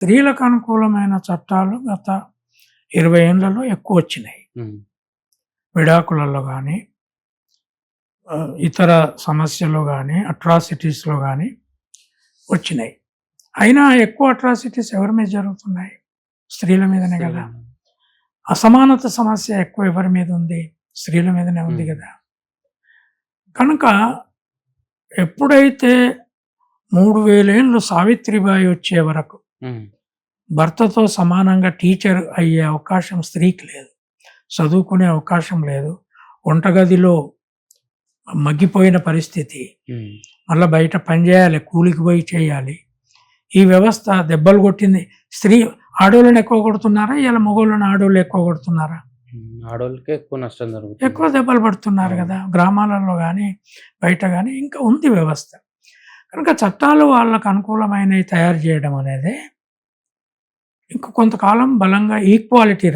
స్త్రీలకు అనుకూలమైన చట్టాలు గత 20 ఏండ్లలో ఎక్కువొచ్చినాయి. హ్మ్. విడాకులలో గానీ, ఇతర సమస్యల్లో గానీ, అట్రాసిటీస్‌లో గానీ వచ్చినాయి. అయినా ఎక్కువ అట్రాసిటీస్ ఎవరి మీద జరుగుతున్నాయి? స్త్రీల మీదనే గదా! స్త్రీల అసమానత సమస్య ఎక్కువ ఎవరి మీద ఉంది? స్త్రీల మీదనే ఉంది హ్మ్. గదా! కనుక ఎప్పుడైతే 3000 ఏండ్లు సావిత్రిబాయి వచ్చే వరకు హ్మ్. భర్తతో సమానంగా టీచర్ అయ్యే అవకాశం స్త్రీకి లేదు. చదువుకునే అవకాశం లేదు. వంటగదిలో మగ్గిపోయిన పరిస్థితి. హ్మ్. మళ్ళా బయట పని జేయాలి. కూలికి పోయి చేయాలి. ఈ వ్యవస్థ దెబ్బలు కొట్టింది. ఆడోళ్ళని ఎక్కువ కొడుతున్నారా? ఇయాల మగోళ్ళని ఆడోళ్ళు ఎక్కువ కొడుతున్నారా? ఆడోళ్ళకే ఎక్కువ నష్టం జరుగుతుంది. ఎక్కువ దెబ్బలు పడుతున్నారు అవును. గదా! గ్రామాలలో గానీ, బయట గానీ ఇంకా ఉంది వ్యవస్థ. కనుక చట్టాలు వాళ్ళకు అనుకూలమైనవి తయారు జేయడం అనేది ఇంక కొంతకాలం బలంగా ఈక్వాలిటీ